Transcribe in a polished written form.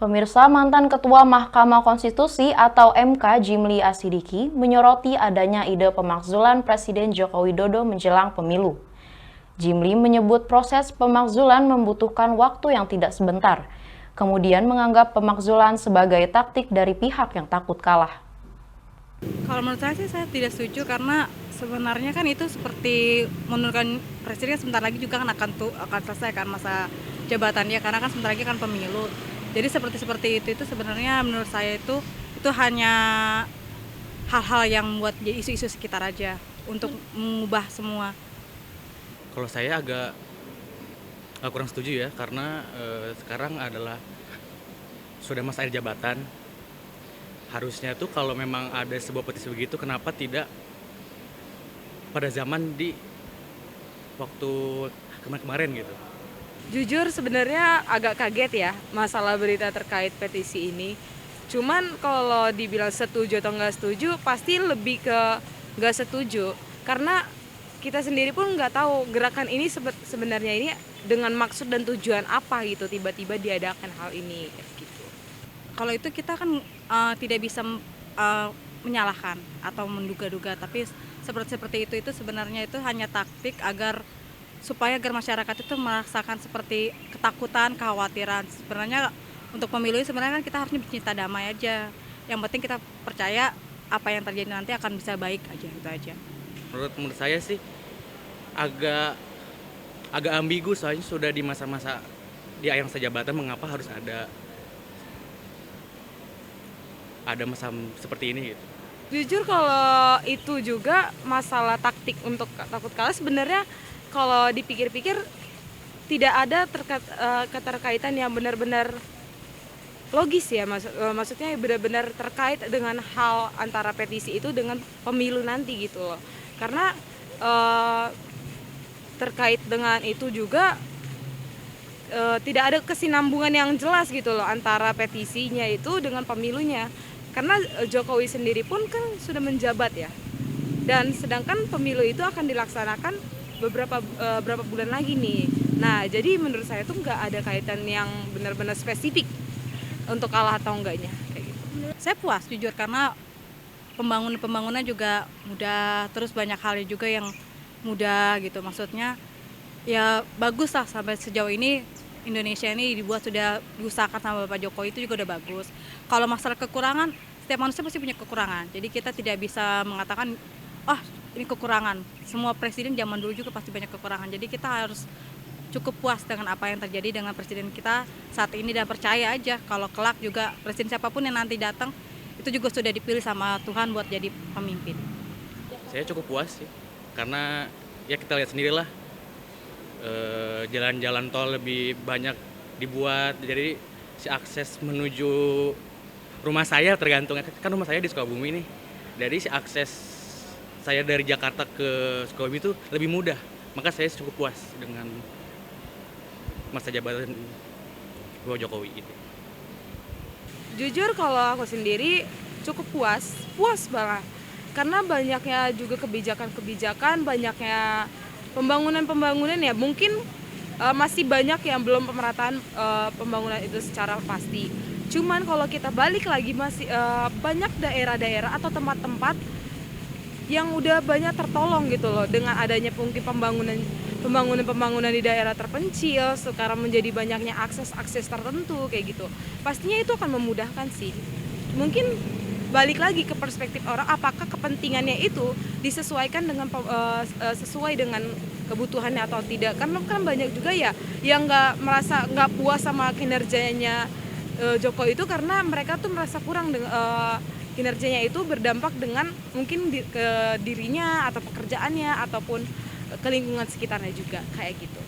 Pemirsa, mantan Ketua Mahkamah Konstitusi atau MK Jimli Asidiki menyoroti adanya ide pemakzulan Presiden Joko Widodo menjelang pemilu. Jimli menyebut proses pemakzulan membutuhkan waktu yang tidak sebentar, kemudian menganggap pemakzulan sebagai taktik dari pihak yang takut kalah. Kalau menurut saya sih saya tidak setuju karena sebenarnya kan itu seperti menurunkan presiden sebentar lagi juga kan akan selesai kan masa jabatannya karena kan sebentar lagi kan pemilu. Jadi seperti itu sebenarnya menurut saya itu hanya hal-hal yang buat jadi isu-isu sekitar aja untuk mengubah semua. Kalau saya agak kurang setuju ya karena sekarang adalah sudah masa akhir jabatan. Harusnya tuh kalau memang ada sebuah petisi begitu, kenapa tidak pada zaman di waktu kemarin gitu. Jujur sebenarnya agak kaget ya masalah berita terkait petisi ini. Cuman kalau dibilang setuju atau nggak setuju, pasti lebih ke nggak setuju. Karena kita sendiri pun nggak tahu gerakan ini sebenarnya ini dengan maksud dan tujuan apa gitu, tiba-tiba diadakan hal ini gitu. Kalau itu kita kan tidak bisa menyalahkan atau menduga-duga, tapi seperti itu sebenarnya itu hanya taktik supaya masyarakat itu merasakan seperti ketakutan, kekhawatiran. Sebenarnya untuk pemilu ini sebenarnya kan kita harusnya bercinta damai aja. Yang penting kita percaya apa yang terjadi nanti akan bisa baik aja, itu aja. Menurut saya sih agak ambigu, soalnya sudah di masa-masa di akhir masa jabatan, mengapa harus ada masa seperti ini gitu. Jujur kalau itu juga masalah taktik untuk takut kalah, sebenarnya kalau dipikir-pikir tidak ada keterkaitan yang benar-benar logis ya, maksudnya benar-benar terkait dengan hal antara petisi itu dengan pemilu nanti gitu loh. Karena terkait dengan itu juga tidak ada kesinambungan yang jelas gitu loh antara petisinya itu dengan pemilunya. Karena Jokowi sendiri pun kan sudah menjabat ya. Dan sedangkan pemilu itu akan dilaksanakan beberapa bulan lagi nih. Nah, jadi menurut saya tuh nggak ada kaitan yang benar-benar spesifik untuk kalah atau enggaknya kayak gitu. Saya puas jujur karena pembangunan juga mudah, terus banyak hal juga yang mudah gitu. Maksudnya ya bagus lah sampai sejauh ini Indonesia ini sudah diusahakan sama Bapak Jokowi, itu juga udah bagus. Kalau masalah kekurangan, setiap manusia pasti punya kekurangan. Jadi kita tidak bisa mengatakan ini kekurangan. Semua presiden zaman dulu juga pasti banyak kekurangan. Jadi kita harus cukup puas dengan apa yang terjadi dengan presiden kita saat ini dan percaya aja kalau kelak juga presiden siapapun yang nanti datang itu juga sudah dipilih sama Tuhan buat jadi pemimpin. Saya cukup puas sih karena ya kita lihat sendirilah, jalan-jalan tol lebih banyak dibuat, jadi si akses menuju rumah saya tergantung kan rumah saya di Sukabumi nih, dari si akses saya dari Jakarta ke Sukabumi itu lebih mudah, maka saya cukup puas dengan masa jabatan Bapak Jokowi itu. Jujur kalau aku sendiri cukup puas banget. Karena banyaknya juga kebijakan-kebijakan, banyaknya pembangunan ya, mungkin masih banyak yang belum pemerataan pembangunan itu secara pasti. Cuman kalau kita balik lagi masih banyak daerah-daerah atau tempat-tempat yang udah banyak tertolong gitu loh dengan adanya mungkin pembangunan di daerah terpencil, sekarang menjadi banyaknya akses tertentu kayak gitu. Pastinya itu akan memudahkan sih. Mungkin balik lagi ke perspektif orang, apakah kepentingannya itu disesuaikan dengan sesuai dengan kebutuhannya atau tidak. Karena kan banyak juga ya yang nggak puas sama kinerjanya Jokowi itu karena mereka tuh merasa kurang kinerjanya itu berdampak dengan mungkin ke dirinya atau pekerjaannya ataupun ke lingkungan sekitarnya juga kayak gitu.